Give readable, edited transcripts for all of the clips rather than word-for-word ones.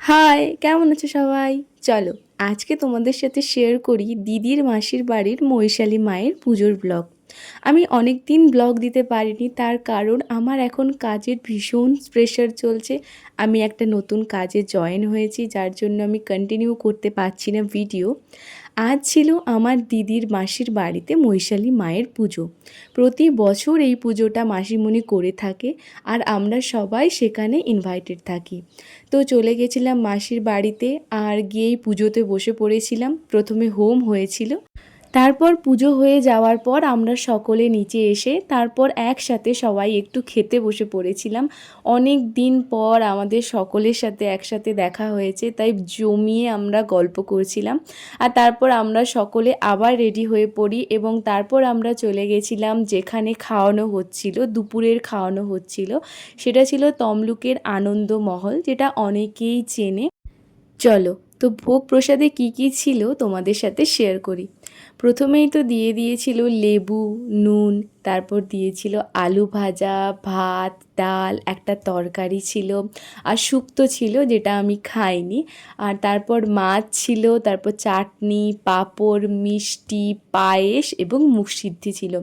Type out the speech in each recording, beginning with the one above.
High, কেমন আছো সবাই? চলো আজকে তোমাদের সাথে শেয়ার করি দিদির মাসির বাড়ির মহিষালী মায়ের পুজোর ব্লগ। আমি অনেক দিন ব্লগ দিতে পারিনি, তার কারণ আমার এখন কাজের ভীষণ প্রেশার চলছে। আমি একটা নতুন কাজে জয়েন হয়েছি, যার জন্য আমি কন্টিনিউ করতে পারছি না ভিডিও। আজ ছিল আমার দিদির মাসির বাড়িতে মহিষালী মায়ের পুজো। প্রতি বছর এই পুজোটা মাসিমণি করে থাকে, আর আমরা সবাই সেখানে ইনভাইটেড থাকি। তো চলে গেছিলাম মাসির বাড়িতে, আর গিয়েই পুজোতে বসে পড়েছিলাম। প্রথমে হোম হয়েছিল, তারপর পুজো হয়ে যাওয়ার পর আমরা সকলে নিচে এসে তারপর একসাথে সবাই একটু খেতে বসে পড়েছিলাম। অনেক দিন পর আমাদের সকলের সাথে একসাথে দেখা হয়েছে, তাই জমিয়ে আমরা গল্প করছিলাম। আর তারপর আমরা সকলে আবার রেডি হয়ে পড়ি এবং তারপর আমরা চলে গেছিলাম যেখানে খাওয়ানো হচ্ছিল, দুপুরের খাওয়ানো হচ্ছিল। সেটা ছিল তমলুকের আনন্দ মহল, যেটা অনেকেই চেনে। চলো, তো ভোগ প্রসাদে কী কী ছিল তোমাদের সাথে শেয়ার করি। প্রথমেই তো দিয়ে দিয়েছিল লেবু, নুন, তারপর দিয়েছিল আলু ভাজা, ভাত, ডাল, একটা তরকারি ছিল, আর শুক্তো ছিল যেটা আমি খাইনি। আর তারপর মাছ ছিল, তারপর চাটনি, পাঁপড়, মিষ্টি, পায়েস এবং মুখসিদ্ধি ছিল।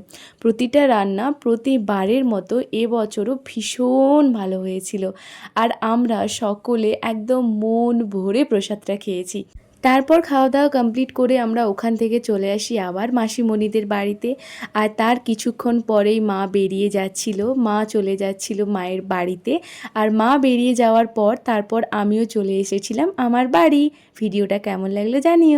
প্রতিটা রান্না প্রতিবারের মতো এবছরও ভীষণ ভালো হয়েছিল, আর আমরা সকলে একদম মন ভরে প্রসাদটা খেয়েছি। তারপর খাওয়া দাওয়া কমপ্লিট করে আমরা ওখান থেকে চলে আসি আবার মাসিমণিদের বাড়িতে। আর তার কিছুক্ষণ পরেই মা বেরিয়ে যাচ্ছিল, মা চলে যাচ্ছিল মায়ের বাড়িতে। আর মা বেরিয়ে যাওয়ার পর তারপর আমিও চলে এসেছিলাম আমার বাড়ি। ভিডিওটা কেমন লাগলো জানিও।